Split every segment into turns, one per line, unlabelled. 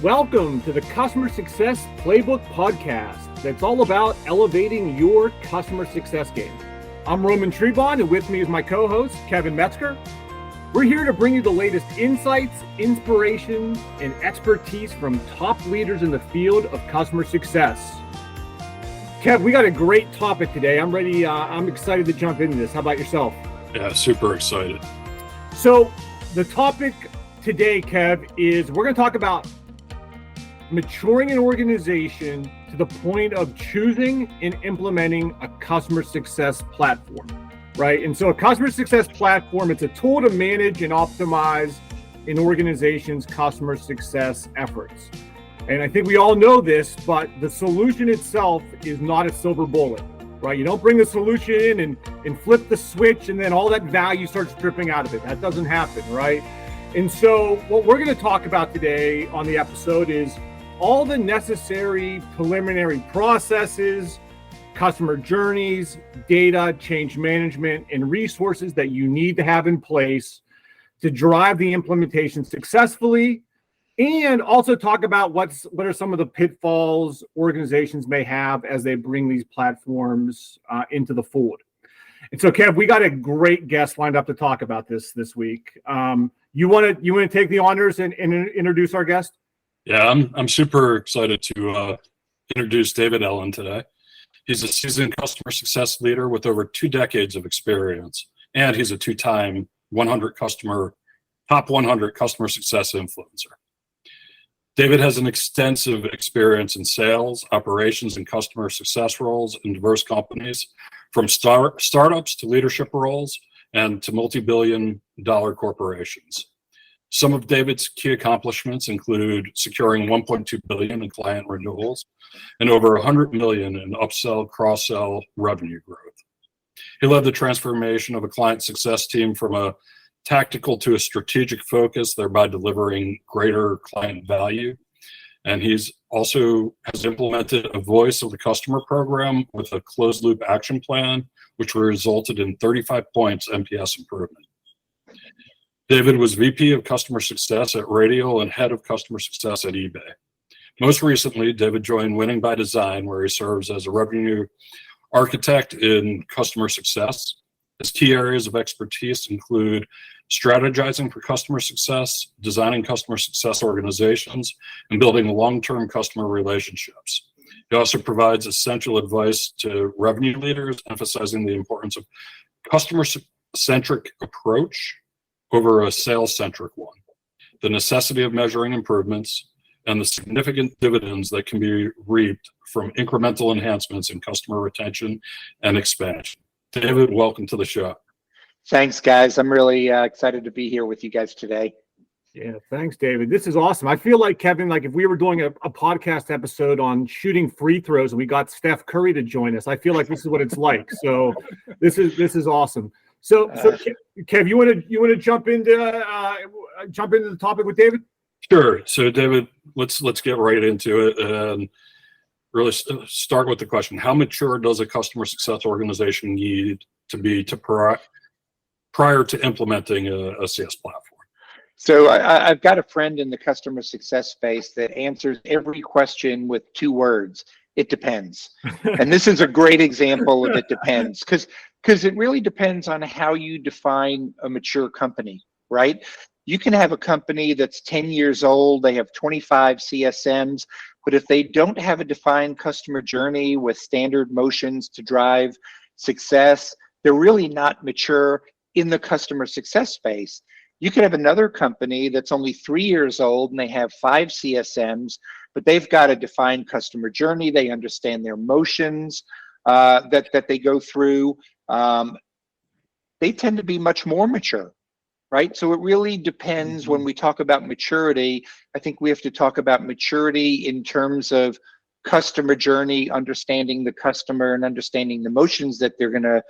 Welcome to the Customer Success Playbook podcast that's all about elevating your customer success game. I'm Trebon, and with me is my co-host, Kevin Metzger. We're here to bring you the latest insights, inspiration, and expertise from top leaders in the field of customer success. Kev, we got a great topic today. I'm ready. I'm excited to jump into this. How about yourself?
Yeah, super excited.
So the topic today, Kev, is we're going to talk about maturing an organization to the point of choosing and implementing a customer success platform, right? And so a customer success platform, it's a tool to manage and optimize an organization's customer success efforts. And I think we all know this, but the solution itself is not a silver bullet, right? You don't bring the solution in and flip the switch and then all that value starts dripping out of it. That doesn't happen, right? And so what we're going to talk about today on the episode is all the necessary preliminary processes, customer journeys, data, change management, and resources that you need to have in place to drive the implementation successfully, and also talk about what are some of the pitfalls organizations may have as they bring these platforms into the fold. And so, Kev, we got a great guest lined up to talk about this week. You want to take the honors and introduce our guest?
Yeah, I'm super excited to introduce David Ellin today. He's a seasoned customer success leader with over 2 decades of experience, and he's a 2-time top 100 customer success influencer. David has an extensive experience in sales, operations, and customer success roles in diverse companies, from startups to leadership roles and to multi-billion-dollar corporations. Some of David's key accomplishments include securing $1.2 billion in client renewals and over $100 million in upsell, cross-sell revenue growth. He led the transformation of a client success team from a tactical to a strategic focus, thereby delivering greater client value. And he's also has implemented a voice of the customer program with a closed loop action plan, which resulted in 35 points NPS improvement. David was VP of Customer Success at Radial and Head of Customer Success at eBay. Most recently, David joined Winning by Design, where he serves as a revenue architect in customer success. His key areas of expertise include strategizing for customer success, designing customer success organizations, and building long-term customer relationships. He also provides essential advice to revenue leaders, emphasizing the importance of customer-centric approach over a sales-centric one, the necessity of measuring improvements, and the significant dividends that can be reaped from incremental enhancements in customer retention and expansion. David, welcome to the show.
Thanks, guys. I'm really excited to be here with you guys today.
Yeah, thanks, David. This is awesome. I feel like, Kevin, like if we were doing a podcast episode on shooting free throws and we got Steph Curry to join us, I feel like this is what it's like. So this is awesome. So Kev, you want to jump into the topic with David?
Sure. So David, let's get right into it and really start with the question: how mature does a customer success organization need to be prior to implementing a CS platform?
So I've got a friend in the customer success space that answers every question with 2 words: it depends. And this is a great example of it depends, because it really depends on how you define a mature company, right? You can have a company that's 10 years old, they have 25 CSMs, but if they don't have a defined customer journey with standard motions to drive success, they're really not mature in the customer success space. You could have another company that's only 3 years old and they have 5 CSMs, but they've got a defined customer journey. They understand their motions that they go through. They tend to be much more mature, right? So it really depends. When we talk about maturity, I think we have to talk about maturity in terms of customer journey, understanding the customer and understanding the motions that they're going to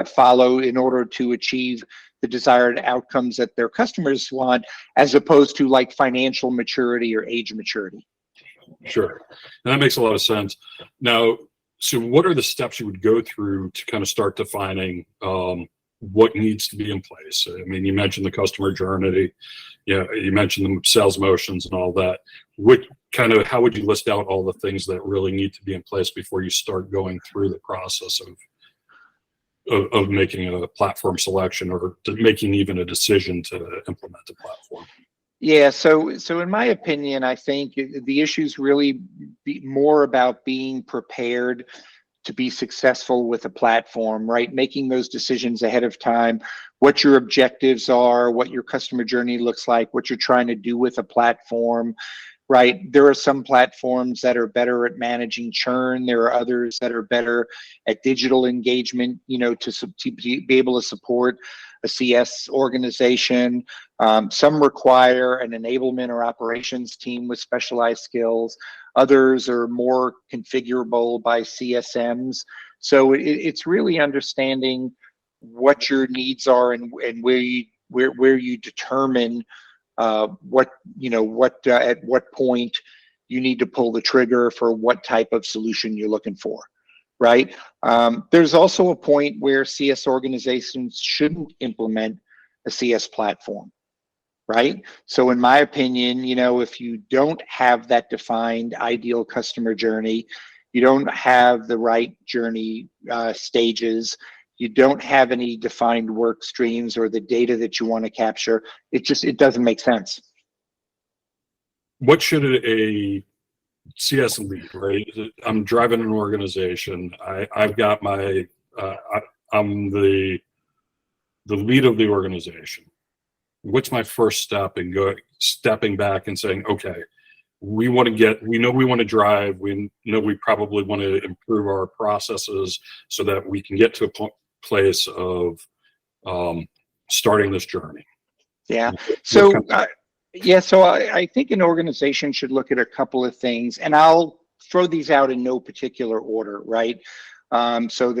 follow in order to achieve the desired outcomes that their customers want, as opposed to like financial maturity or age maturity.
Sure. And that makes a lot of sense. Now, so what are the steps you would go through to kind of start defining what needs to be in place. I mean, you mentioned the customer journey, you mentioned the sales motions and all that. How would you list out all the things that really need to be in place before you start going through the process of making a platform selection or making even a decision to implement the platform?
Yeah, so in my opinion, I think the issue's really more about being prepared to be successful with a platform, right? Making those decisions ahead of time, what your objectives are, what your customer journey looks like, what you're trying to do with a platform, right? There are some platforms that are better at managing churn. There are others that are better at digital engagement, to be able to support a CS organization. Some require an enablement or operations team with specialized skills. Others are more configurable by CSMs. So it's really understanding what your needs are and where you determine at what point you need to pull the trigger for what type of solution you're looking for, right? There's also a point where CS organizations shouldn't implement a CS platform, right? So in my opinion, if you don't have that defined ideal customer journey, you don't have the right journey stages, you don't have any defined work streams or the data that you want to capture, it doesn't make sense.
What should a CS lead, right? I'm driving an organization. I've got I'm the lead of the organization. What's my first step in stepping back and saying, okay, we know we want to drive, we know we probably want to improve our processes so that we can get to a place of starting this journey.
Yeah. So I think an organization should look at a couple of things, and I'll throw these out in no particular order, right? So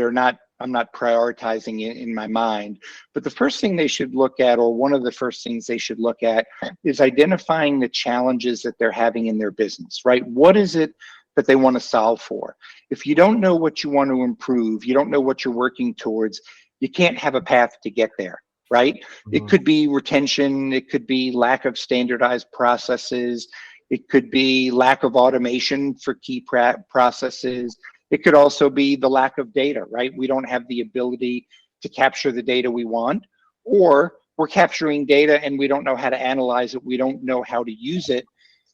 I'm not prioritizing it in my mind, but the first thing they should look at, or one of the first things they should look at, is identifying the challenges that they're having in their business, right? What is it that they want to solve for? If you don't know what you want to improve, you don't know what you're working towards, you can't have a path to get there, right? Mm-hmm. It could be retention, it could be lack of standardized processes, it could be lack of automation for key processes. It could also be the lack of data, right? We don't have the ability to capture the data we want, or we're capturing data and we don't know how to analyze it. We don't know how to use it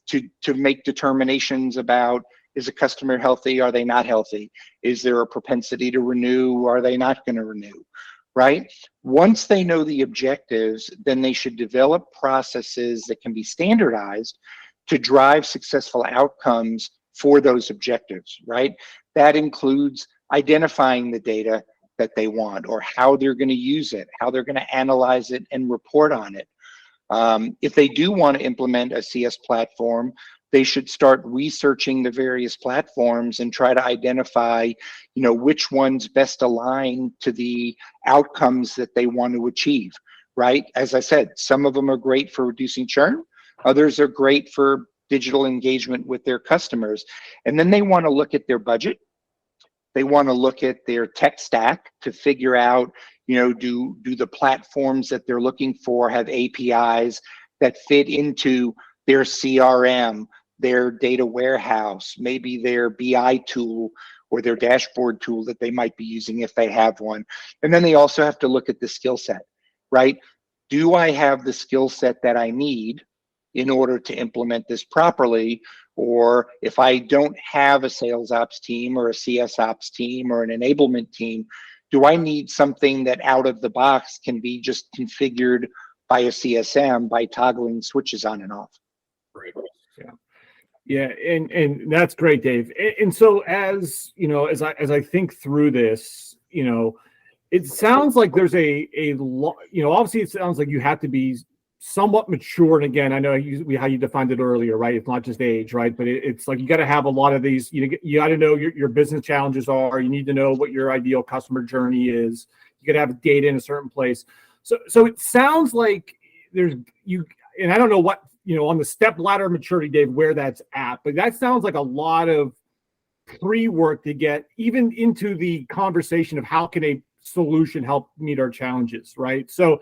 to make determinations about, is a customer healthy? Are they not healthy? Is there a propensity to renew? Are they not going to renew, right? Once they know the objectives, then they should develop processes that can be standardized to drive successful outcomes for those objectives, right? That includes identifying the data that they want, or how they're going to use it, how they're going to analyze it and report on it. If they do want to implement a CS platform, they should start researching the various platforms and try to identify, which ones best align to the outcomes that they want to achieve, right? As I said, some of them are great for reducing churn, others are great for digital engagement with their customers. And then they want to look at their budget. They want to look at their tech stack to figure out, do the platforms that they're looking for have APIs that fit into their CRM, their data warehouse, maybe their BI tool or their dashboard tool that they might be using if they have one. And then they also have to look at the skill set, right? Do I have the skill set that I need in order to implement this properly? Or if I don't have a sales ops team or a CS ops team or an enablement team, do I need something that out of the box can be just configured by a CSM by toggling switches on and off?
Right.
Yeah, and that's great, Dave. And so as I think through this, it sounds like there's a lot. Obviously, it sounds like you have to be somewhat mature. And again, I know how you defined it earlier, right? It's not just age, right? But it's like you got to have a lot of these. You got to know your business challenges are. You need to know what your ideal customer journey is. You got to have data in a certain place. So it sounds like and I don't know what on the step ladder of maturity, Dave, where that's at, but that sounds like a lot of pre-work to get even into the conversation of how can a solution help meet our challenges, right? So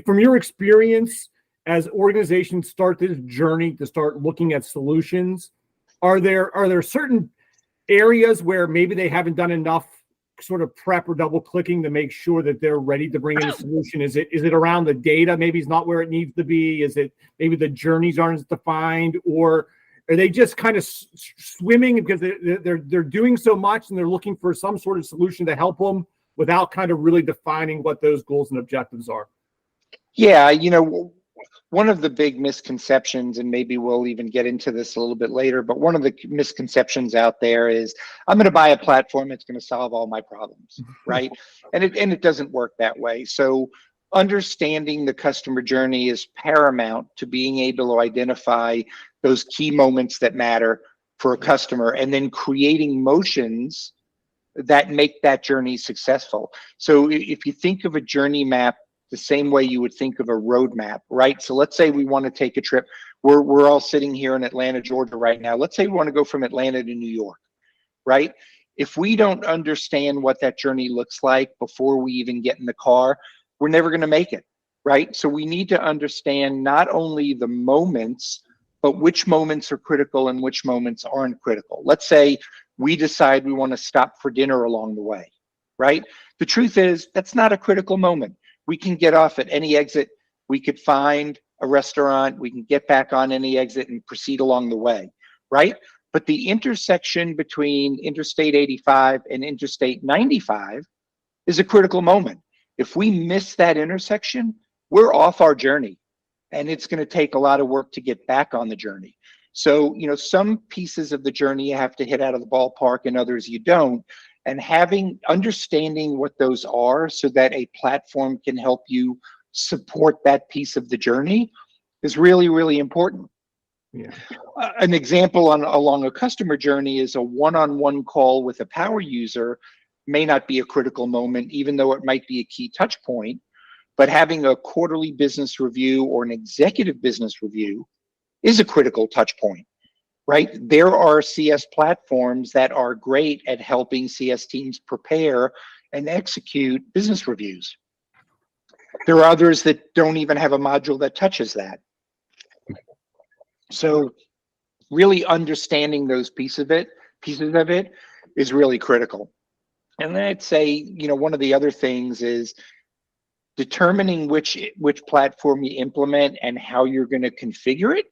from your experience, as organizations start this journey to start looking at solutions, are there certain areas where maybe they haven't done enough sort of prep or double clicking to make sure that they're ready to bring in a solution? Is it around the data? Maybe it's not where it needs to be. Is it maybe the journeys aren't defined, or are they just kind of swimming because they're doing so much and they're looking for some sort of solution to help them without kind of really defining what those goals and objectives are?
Yeah, one of the big misconceptions, and maybe we'll even get into this a little bit later, but one of the misconceptions out there is I'm going to buy a platform that's going to solve all my problems, right? And it doesn't work that way. So understanding the customer journey is paramount to being able to identify those key moments that matter for a customer, and then creating motions that make that journey successful. So if you think of a journey map the same way you would think of a roadmap, right? So let's say we want to take a trip. We're all sitting here in Atlanta, Georgia right now. Let's say we want to go from Atlanta to New York, right? If we don't understand what that journey looks like before we even get in the car, we're never going to make it, right? So we need to understand not only the moments, but which moments are critical and which moments aren't critical. Let's say we decide we want to stop for dinner along the way, right? The truth is that's not a critical moment. We can get off at any exit. We could find a restaurant. We can get back on any exit and proceed along the way, right? But the intersection between Interstate 85 and Interstate 95 is a critical moment. If we miss that intersection, we're off our journey, and it's going to take a lot of work to get back on the journey. So, some pieces of the journey you have to hit out of the ballpark and others you don't. And understanding what those are so that a platform can help you support that piece of the journey is really, really important.
Yeah.
An example along a customer journey is a one-on-one call with a power user may not be a critical moment, even though it might be a key touch point, but having a quarterly business review or an executive business review is a critical touch point. Right? There are CS platforms that are great at helping CS teams prepare and execute business reviews. There are others that don't even have a module that touches that. So really understanding those pieces of it is really critical. And then I'd say, one of the other things is determining which platform you implement and how you're going to configure it.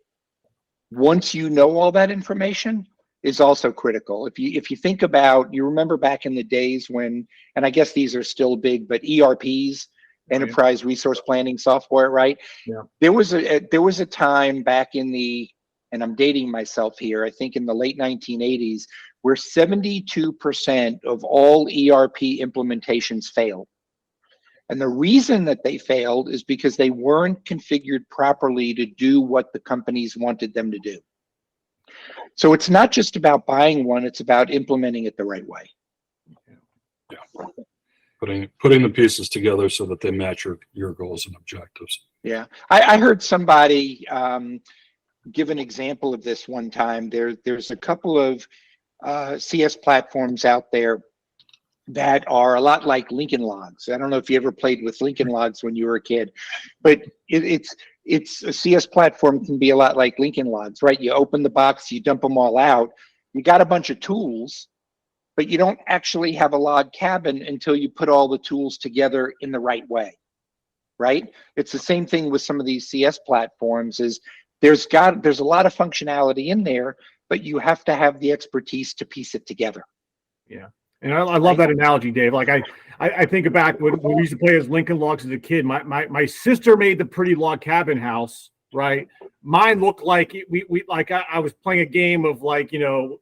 Once you know all that information is also critical. If you think about, you remember back in the days when, and I guess these are still big, but ERPs, enterprise resource planning software, right?
Yeah.
There was a time back in and I'm dating myself here, I think in the late 1980s, where 72% of all ERP implementations failed. And the reason that they failed is because they weren't configured properly to do what the companies wanted them to do. So it's not just about buying one, it's about implementing it the right way.
Yeah. Putting the pieces together so that they match your goals and objectives.
Yeah. I heard somebody give an example of this one time. There's a couple of CS platforms out there that are a lot like Lincoln Logs. I don't know if you ever played with Lincoln Logs when you were a kid, but it's a CS platform can be a lot like Lincoln Logs, right? You open the box, you dump them all out. You got a bunch of tools, but you don't actually have a log cabin until you put all the tools together in the right way, right? It's the same thing with some of these CS platforms. Is there's a lot of functionality in there, but you have to have the expertise to piece it together.
Yeah. And I love that analogy, Dave. Like I think back when we used to play as Lincoln Logs as a kid. My sister made the pretty log cabin house, right? Mine looked like I was playing a game of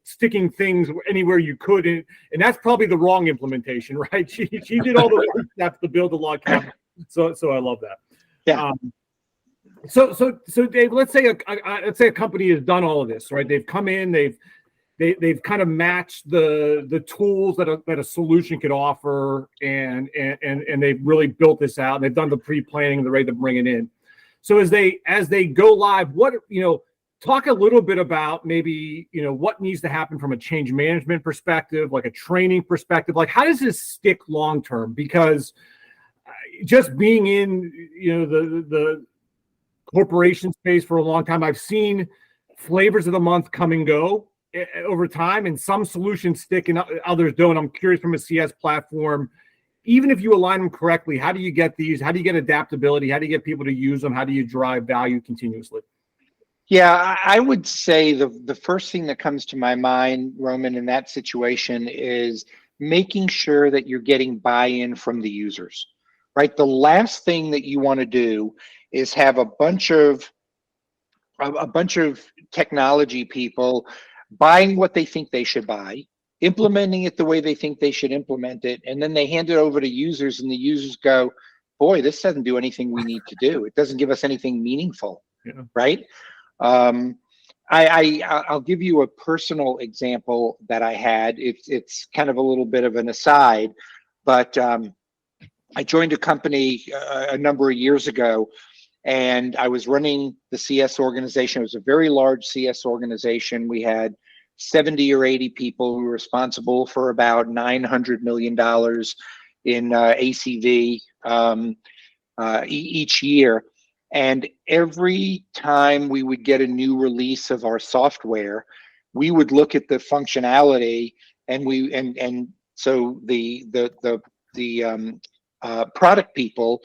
sticking things anywhere you could, and that's probably the wrong implementation, right? She did all the right steps to build a log cabin. So I love that.
Yeah.
So Dave, let's say a company has done all of this, right? They've come in, they've kind of matched the tools that a solution could offer, and they've really built this out, and they've done the pre-planning and they're ready to bring it in. So as they go live, talk a little bit about maybe, what needs to happen from a change management perspective, like a training perspective. Like, how does this stick long term? Because just being in, the corporation space for a long time, I've seen flavors of the month come and go over time, and some solutions stick and others don't. I'm curious, from a CS platform, even if you align them correctly, how do you get these? How do you get adaptability? How do you get people to use them? How do you drive value continuously?
Yeah, I would say the first thing that comes to my mind, Roman, in that situation is making sure that you're getting buy-in from the users, right? The last thing that you want to do is have a bunch of technology people buying what they think they should buy, implementing it the way they think they should implement it, and then they hand it over to users, and the users go, boy, this doesn't do anything we need to do. It doesn't give us anything meaningful, right? I'll give you a personal example that I had. It's kind of a little bit of an aside, but I joined a company a number of years ago, and I was running the CS organization. It was a very large CS organization. We had 70 or 80 people who were responsible for about $900 million in ACV each year. And every time we would get a new release of our software, we would look at the functionality, and so the product people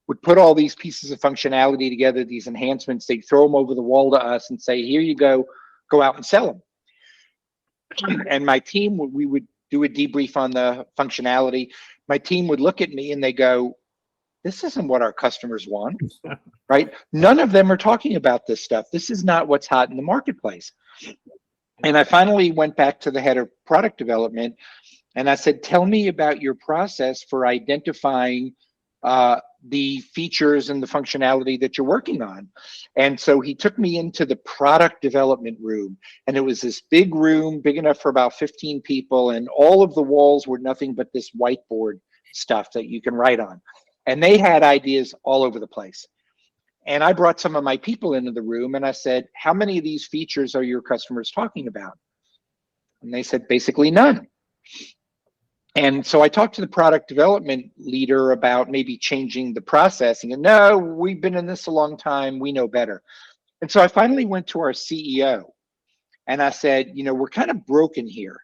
would put all these pieces of functionality together, these enhancements. They'd throw them over the wall to us and say, here you go out and sell them. And my team, we would do a debrief on the functionality. My team would look at me and they go, this isn't what our customers want, right? None of them are talking about this stuff. This is not what's hot in the marketplace. And I finally went back to the head of product development and I said, tell me about your process for identifying the features and the functionality that you're working on. And so he took me into the product development room, and it was this big room, big enough for about 15 people, and all of the walls were nothing but this whiteboard stuff that you can write on. And they had ideas all over the place. And I brought some of my people into the room and I said, how many of these features are your customers talking about? And they said, basically none. And so I talked to the product development leader about maybe changing the processing. And no, we've been in this a long time. We know better. And so I finally went to our CEO and I said, we're kind of broken here.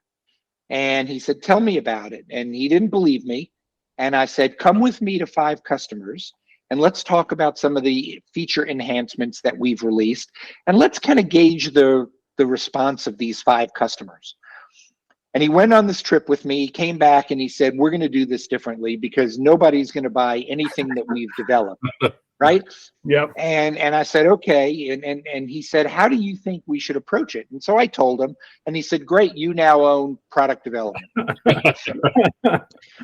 And he said, tell me about it. And he didn't believe me. And I said, come with me to 5 customers and let's talk about some of the feature enhancements that we've released. And let's kind of gauge the response of these 5 customers. And he went on this trip with me, he came back and he said, we're going to do this differently because nobody's going to buy anything that we've developed, right?
Yep.
And I said, okay. And he said, how do you think we should approach it? And so I told him, and he said, great, you now own product development.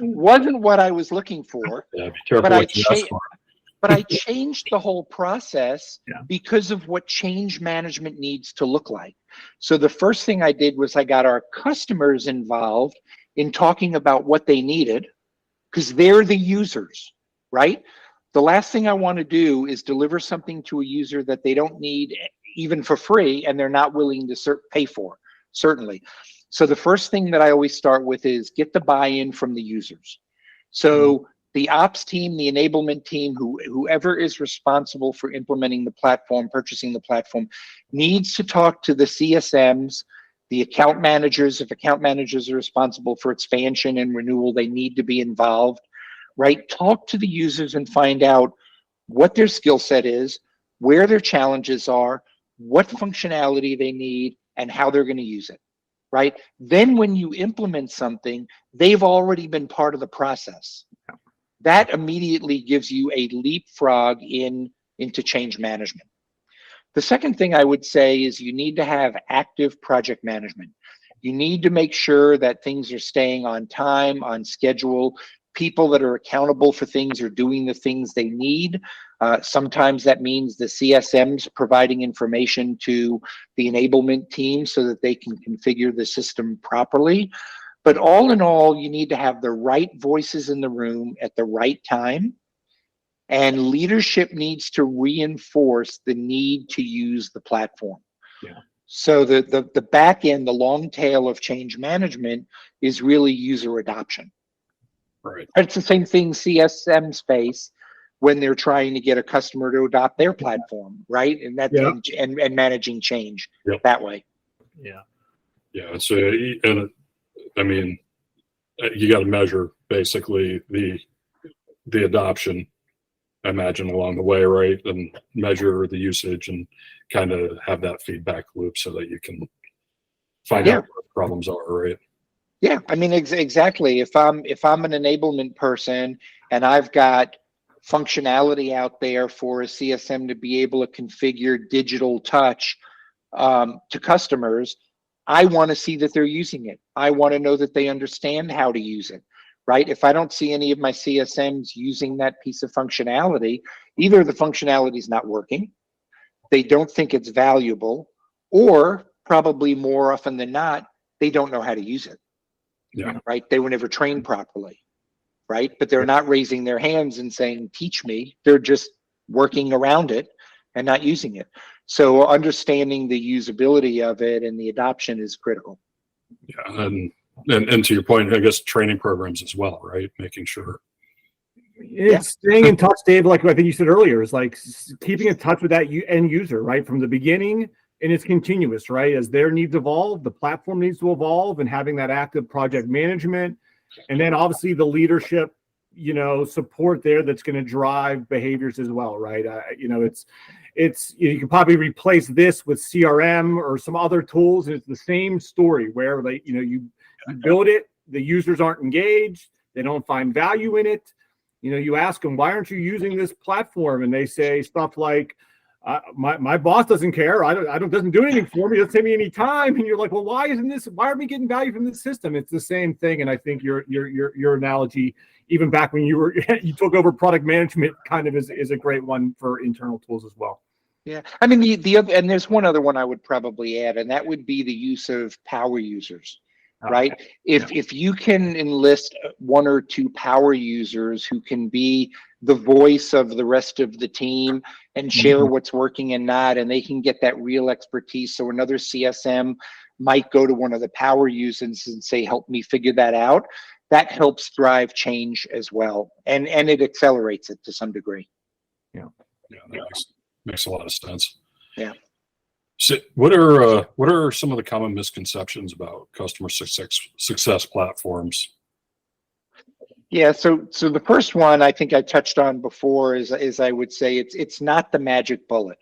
Wasn't what I was looking for,
Yeah, be careful
but
what you ask for.
but I changed the whole process because of what change management needs to look like. So the first thing I did was I got our customers involved in talking about what they needed, because they're the users, right? The last thing I want to do is deliver something to a user that they don't need even for free and they're not willing to pay for, certainly. So the first thing that I always start with is get the buy-in from the users. So the ops team, the enablement team, whoever is responsible for implementing the platform, purchasing the platform, needs to talk to the CSMs, the account managers. If account managers are responsible for expansion and renewal, they need to be involved, right? Talk to the users and find out what their skill set is, where their challenges are, what functionality they need, and how they're going to use it, right? Then when you implement something, they've already been part of the process. That immediately gives you a leapfrog into change management. The second thing I would say is you need to have active project management. You need to make sure that things are staying on time, on schedule. People that are accountable for things are doing the things they need. Sometimes that means the CSMs providing information to the enablement team so that they can configure the system properly. But all in all, you need to have the right voices in the room at the right time. And leadership needs to reinforce the need to use the platform.
Yeah.
So the back end, the long tail of change management is really user adoption.
Right.
It's the same thing CSM space when they're trying to get a customer to adopt their platform, right? And that
Yeah.
and managing change
Yep.
that way.
Yeah.
Yeah. So, and I mean, you got to measure basically the adoption, I imagine, along the way, right? And measure the usage and kind of have that feedback loop so that you can find out what the problems are, right?
Yeah, I mean, exactly. If I'm an enablement person and I've got functionality out there for a CSM to be able to configure digital touch to customers, I want to see that they're using it. I want to know that they understand how to use it, right? If I don't see any of my CSMs using that piece of functionality, either the functionality is not working, they don't think it's valuable, or probably more often than not, they don't know how to use it.
Yeah.
Right? They were never trained properly, right? But they're not raising their hands and saying, teach me. They're just working around it and not using it. So understanding the usability of it and the adoption is critical.
Yeah. And to your point, I guess training programs as well, right? Making sure.
It's staying in touch, Dave, like I think you said earlier, is like keeping in touch with that end user, right? From the beginning, and it's continuous, right? As their needs evolve, the platform needs to evolve, and having that active project management. And then obviously the leadership, support there that's going to drive behaviors as well, right? You can probably replace this with CRM or some other tools, and it's the same story where you build it, the users aren't engaged, they don't find value in it. You ask them, why aren't you using this platform? And they say stuff like, my boss doesn't care. Doesn't do anything for me. Doesn't save me any time. And you're like, well, why are we getting value from this system? It's the same thing. And I think your analogy, even back when you took over product management, kind of is a great one for internal tools as well.
Yeah, I mean the other, and there's one other one I would probably add, and that would be the use of power users. Right? If you can enlist one or two power users who can be the voice of the rest of the team and share what's working and not, and they can get that real expertise. So another CSM might go to one of the power users and say, help me figure that out. That helps drive change as well. And it accelerates it to some degree.
Yeah, that makes a lot of sense.
Yeah.
So what are some of the common misconceptions about customer success platforms?
Yeah, so the first one I think I touched on before is I would say it's not the magic bullet.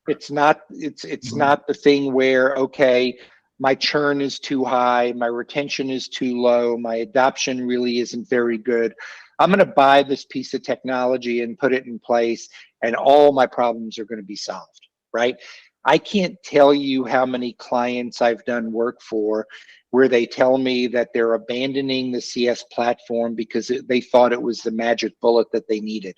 It's not the thing where, okay, my churn is too high, my retention is too low, my adoption really isn't very good. I'm going to buy this piece of technology and put it in place, and all my problems are going to be solved, right? I can't tell you how many clients I've done work for where they tell me that they're abandoning the CS platform because they thought it was the magic bullet that they needed.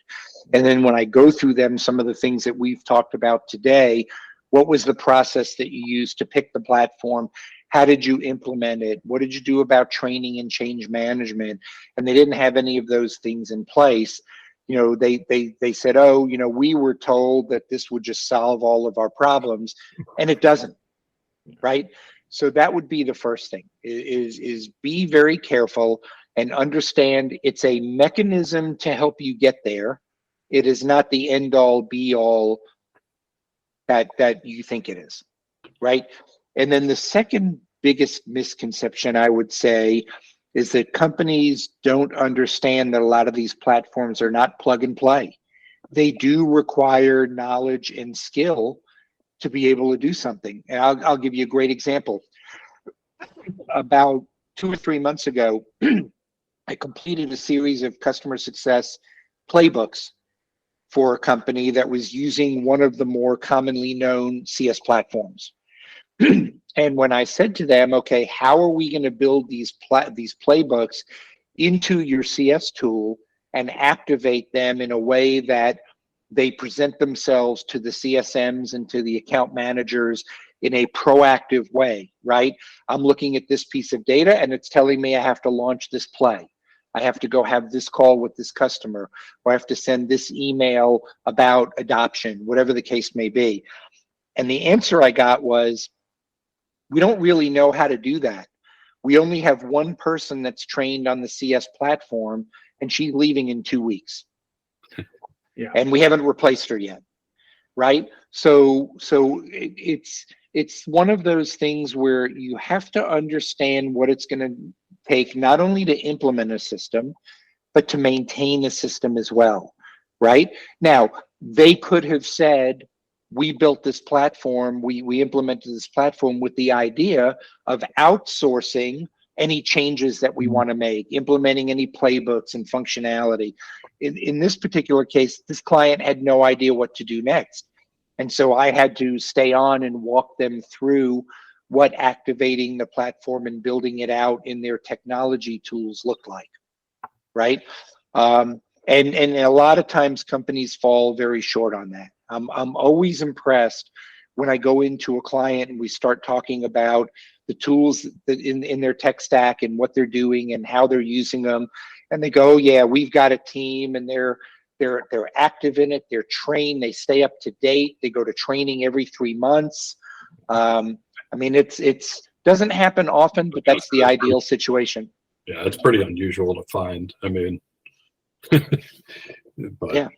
And then when I go through them, some of the things that we've talked about today, what was the process that you used to pick the platform? How did you implement it? What did you do about training and change management? And they didn't have any of those things in place. They said, oh, we were told that this would just solve all of our problems, and it doesn't, right? So that would be the first thing is be very careful and understand it's a mechanism to help you get there. It is not the end all be all that you think it is, right? And then the second biggest misconception I would say is that companies don't understand that a lot of these platforms are not plug and play. They do require knowledge and skill to be able to do something. And I'll give you a great example. About 2 or 3 months ago, I completed a series of customer success playbooks for a company that was using one of the more commonly known CS platforms. And when I said to them, okay, how are we going to build these playbooks into your CS tool and activate them in a way that they present themselves to the CSMs and to the account managers in a proactive way, right? I'm looking at this piece of data and it's telling me I have to launch this play. I have to go have this call with this customer, or I have to send this email about adoption, whatever the case may be. And the answer I got was, we don't really know how to do that. We only have one person that's trained on the CS platform, and she's leaving in 2 weeks.
Yeah.
And we haven't replaced her yet, right? So it's one of those things where you have to understand what it's going to take, not only to implement a system, but to maintain the system as well, right? Now, they could have said, we built this platform, we implemented this platform with the idea of outsourcing any changes that we want to make, implementing any playbooks and functionality. In this particular case, this client had no idea what to do next. And so I had to stay on and walk them through what activating the platform and building it out in their technology tools look like, right? And a lot of times companies fall very short on that. I'm always impressed when I go into a client and we start talking about the tools that in their tech stack and what they're doing and how they're using them. And they go, yeah, we've got a team and they're active in it. They're trained. They stay up to date. They go to training every 3 months. I mean, it's doesn't happen often, but that's the ideal situation.
Yeah, it's pretty unusual to find. I mean, but
yeah.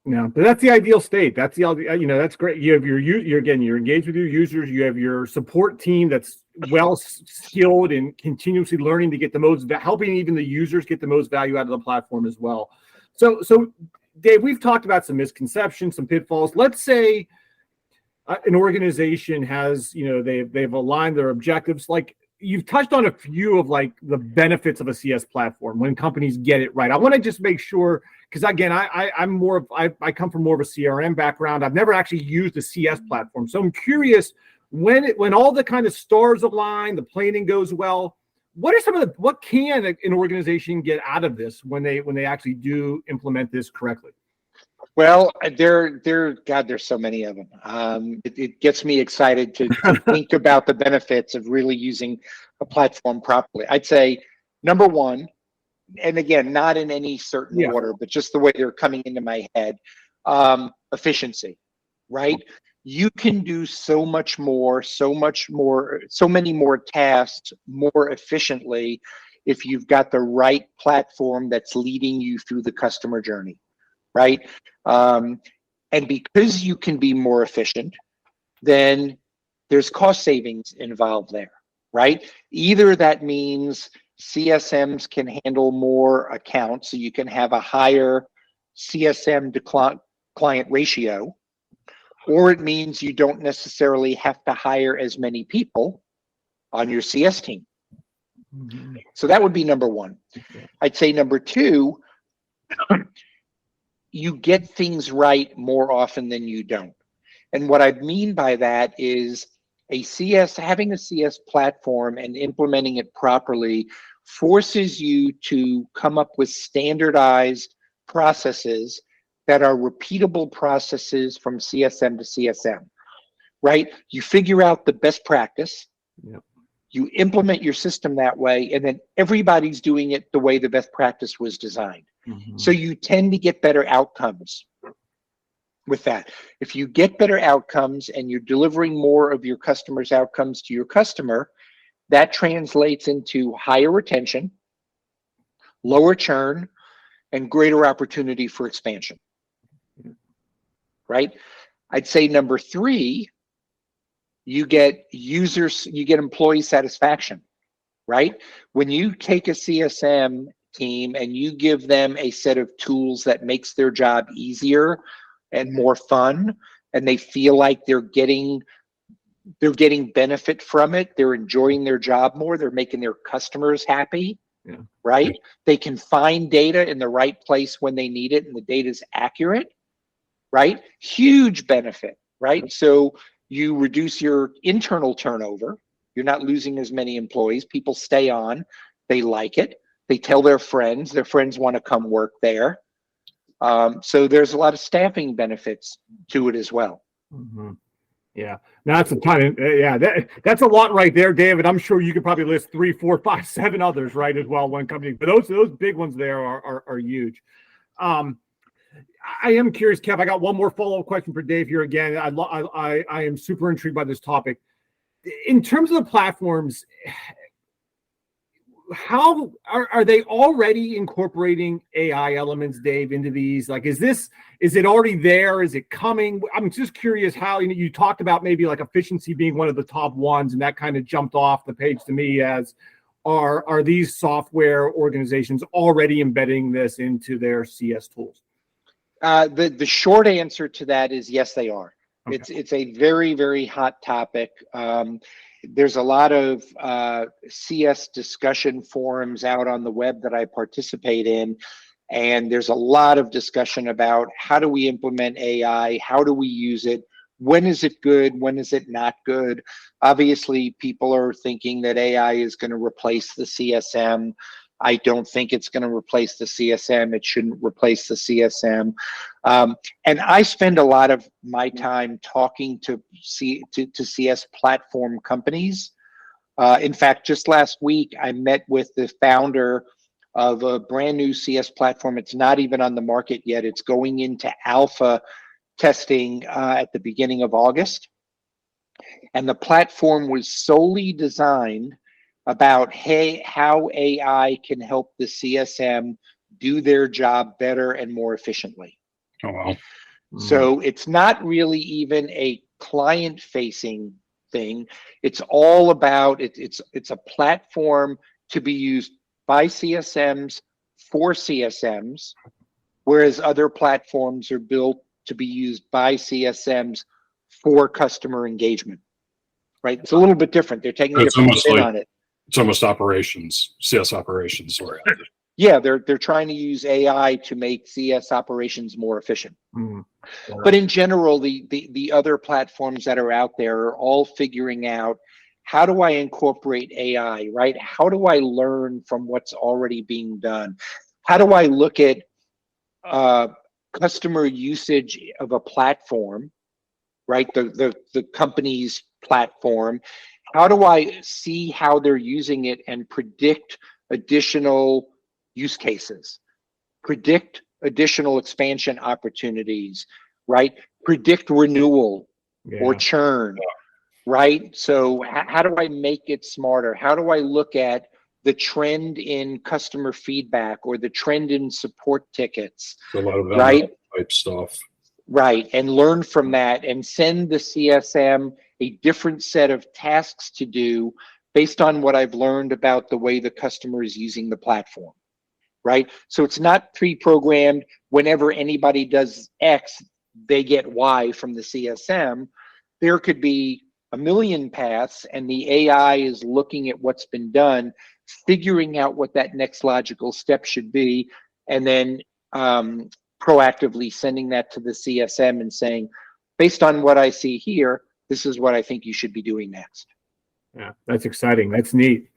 Yeah, but that's the ideal state. That's the, that's great. You have you're engaged with your users. You have your support team that's well skilled and continuously learning to get the most, helping even the users get the most value out of the platform as well. So Dave, we've talked about some misconceptions, some pitfalls. Let's say an organization has, they've aligned their objectives. Like you've touched on a few of like the benefits of a CS platform when companies get it right. I want to just make sure, because again, I come from more of a CRM background. I've never actually used a CS platform. So I'm curious, when all the kind of stars align, the planning goes well, what can an organization get out of this when they actually do implement this correctly?
Well, there's so many of them. It gets me excited to think about the benefits of really using a platform properly. I'd say number one, and again, not in any certain order, but just the way they're coming into my head, efficiency, right? You can do so many more tasks more efficiently if you've got the right platform that's leading you through the customer journey, right? And because you can be more efficient, then there's cost savings involved there, right? Either that means CSMs can handle more accounts, so you can have a higher CSM to client ratio, or it means you don't necessarily have to hire as many people on your CS team. Mm-hmm. So that would be number one. I'd say number two, you get things right more often than you don't. And what I mean by that is having a CS platform and implementing it properly forces you to come up with standardized processes that are repeatable processes from CSM to CSM, right? You figure out the best practice, you implement your system that way, and then everybody's doing it the way the best practice was designed. Mm-hmm. So you tend to get better outcomes with that. If you get better outcomes and you're delivering more of your customers' outcomes to your customer, that translates into higher retention, lower churn, and greater opportunity for expansion, right? I'd say number three, you get employee satisfaction, right? When you take a CSM team and you give them a set of tools that makes their job easier and more fun, and they feel like they're getting benefit from it, they're enjoying their job more, they're making their customers happy, right? They can find data in the right place when they need it and the data is accurate, right? Huge benefit, right? So you reduce your internal turnover, you're not losing as many employees, people stay on, they like it, they tell their friends want to come work there. So there's a lot of staffing benefits to it as well.
Mm-hmm. Yeah, no, that's a ton. That's a lot right there, David. I'm sure you could probably list 3, 4, 5, 7 others, right, as well. One company, but those big ones there are huge. I am curious, Kev. I got one more follow-up question for Dave here again. I am super intrigued by this topic. In terms of the platforms, how are they already incorporating AI elements, Dave, into these? Like, is it already there? Is it coming? I'm just curious how, you talked about maybe like efficiency being one of the top ones, and that kind of jumped off the page to me as are these software organizations already embedding this into their CS tools?
The short answer to that is yes, they are.
Okay.
It's a very, very hot topic. There's a lot of CS discussion forums out on the web that I participate in, and there's a lot of discussion about how do we implement AI, how do we use it, when is it good, when is it not good. Obviously, people are thinking that AI is going to replace the CSM. I don't think it's going to replace the CSM. It shouldn't replace the CSM. And I spend a lot of my time talking to CS platform companies. In fact, just last week, I met with the founder of a brand new CS platform. It's not even on the market yet. It's going into alpha testing at the beginning of August. And the platform was solely designed about, hey, how AI can help the CSM do their job better and more efficiently.
Oh, wow.
So it's not really even a client-facing thing. It's all about, it's a platform to be used by CSMs for CSMs, whereas other platforms are built to be used by CSMs for customer engagement, right? It's a little bit different. They're taking a different spin on it.
It's almost operations, CS operations oriented.
Yeah, they're trying to use AI to make CS operations more efficient. But in general, the other platforms that are out there are all figuring out, how do I incorporate AI, right? How do I learn from what's already being done? How do I look at customer usage of a platform, right? The company's platform. How do I see how they're using it and predict additional use cases, predict additional expansion opportunities, right? Predict renewal or churn, right? So how do I make it smarter? How do I look at the trend in customer feedback or the trend in support tickets,
A lot of
right?
type stuff.
Right, and learn from that and send the CSM a different set of tasks to do based on what I've learned about the way the customer is using the platform, right? So it's not pre-programmed. Whenever anybody does X, they get Y from the CSM. There could be a million paths, and the AI is looking at what's been done, figuring out what that next logical step should be, and then proactively sending that to the CSM and saying, based on what I see here, this is what I think you should be doing next.
Yeah, that's exciting. That's neat.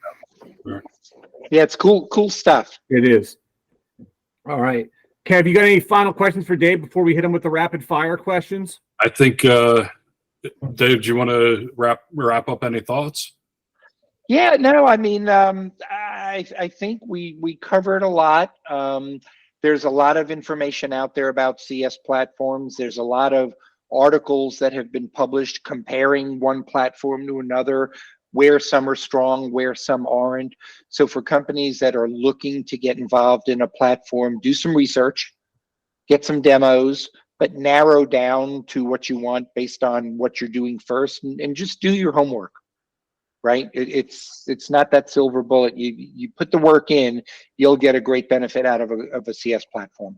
Yeah, it's cool stuff.
It is. All right. Kev, you got any final questions for Dave before we hit him with the rapid fire questions?
I think, Dave, do you want to wrap up any thoughts?
Yeah, no, I mean, I think we covered a lot. There's a lot of information out there about CS platforms. There's a lot of articles that have been published comparing one platform to another, where some are strong, where some aren't. So for companies that are looking to get involved in a platform, do some research, get some demos, but narrow down to what you want based on what you're doing first, and just do your homework. Right? It's not that silver bullet. You put the work in, you'll get a great benefit out of a CS platform.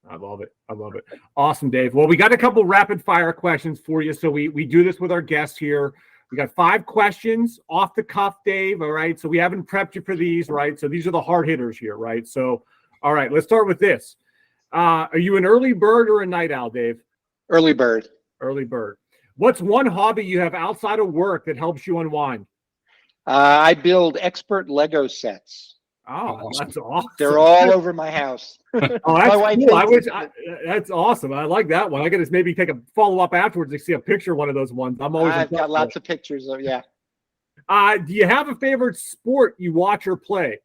I love it. I love it. Awesome, Dave. Well, we got a couple rapid fire questions for you. So we do this with our guests here. We got 5 questions off the cuff, Dave. All right. So we haven't prepped you for these, right? So these are the hard hitters here, right? So, all right, let's start with this. Are you an early bird or a night owl, Dave?
Early bird.
Early bird. What's one hobby you have outside of work that helps you unwind?
I build expert Lego sets.
Oh, that's awesome.
They're all over my house.
Oh, that's cool. That's awesome. I like that one. I got to maybe take a follow-up afterwards to see a picture of one of those ones.
I've got lots of pictures of, yeah.
Do you have a favorite sport you watch or play?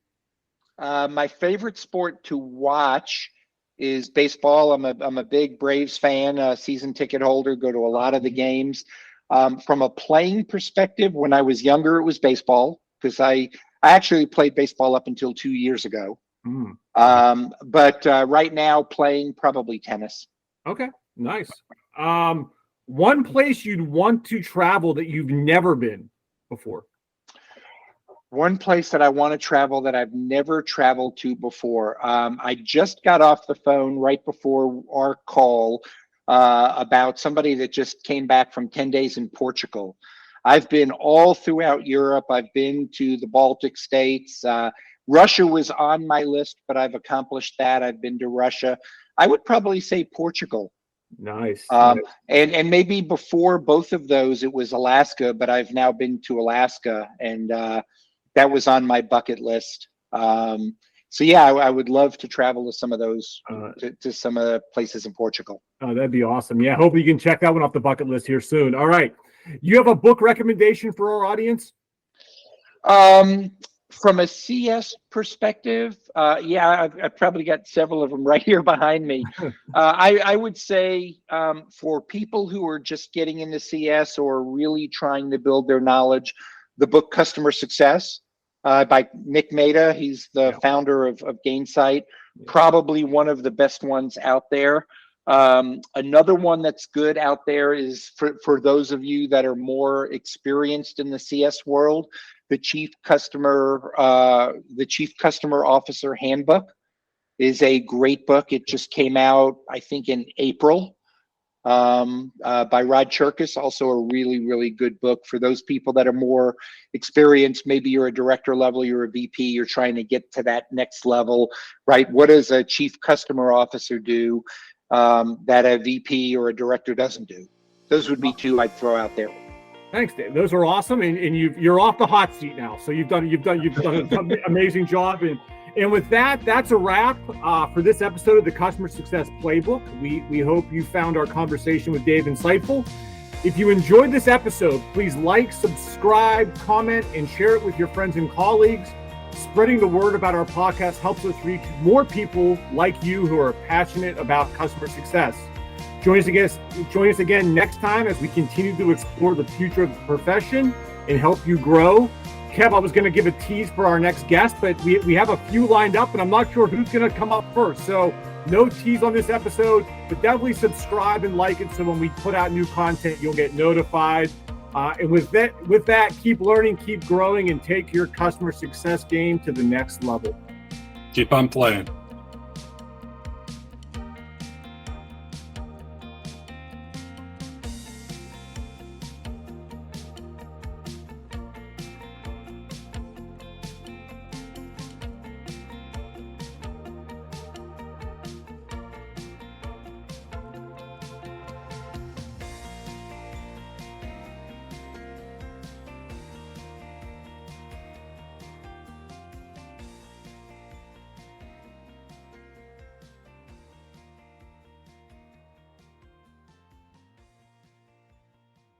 My favorite sport to watch is baseball. I'm a big Braves fan, a season ticket holder, go to a lot of the games. From a playing perspective, when I was younger, it was baseball, because I actually played baseball up until 2 years ago. But right now, playing probably tennis.
Okay, nice. One place you'd want to travel that you've never been before?
One place that I want to travel that I've never traveled to before. I just got off the phone right before our call about somebody that just came back from 10 days in Portugal. I've been all throughout Europe. I've been to the Baltic states. Russia was on my list, but I've accomplished that. I've been to Russia. I would probably say Portugal.
Nice.
And maybe before both of those, it was Alaska, but I've now been to Alaska, and that was on my bucket list. So yeah, I would love to travel to some of those, to some of the places in Portugal.
Oh, that'd be awesome. Yeah, hopefully you can check that one off the bucket list here soon. All right. You have a book recommendation for our audience?
From a CS perspective, yeah, I've probably got several of them right here behind me. I would say for people who are just getting into CS or really trying to build their knowledge, the book Customer Success by Nick Mehta. He's the founder of Gainsight, probably one of the best ones out there. Another one that's good out there is for those of you that are more experienced in the CS world, the Chief Customer Officer Handbook is a great book. It just came out, I think, in April, by Rod Cherkis. Also a really, really good book for those people that are more experienced. Maybe you're a director level, you're a VP, you're trying to get to that next level, right? What does a Chief Customer Officer do that a VP or a director doesn't do? Those would be two I'd throw out there.
Thanks, Dave. Those are awesome, and you're off the hot seat now. So you've done an amazing job. And with that, that's a wrap for this episode of the Customer Success Playbook. We hope you found our conversation with Dave insightful. If you enjoyed this episode, please like, subscribe, comment, and share it with your friends and colleagues. Spreading the word about our podcast helps us reach more people like you who are passionate about customer success. Join us again next time as we continue to explore the future of the profession and help you grow. Kev, I was going to give a tease for our next guest, but we have a few lined up, and I'm not sure who's going to come up first. So no tease on this episode, but definitely subscribe and like it so when we put out new content, you'll get notified. And with that, keep learning, keep growing, and take your customer success game to the next level.
Keep on playing.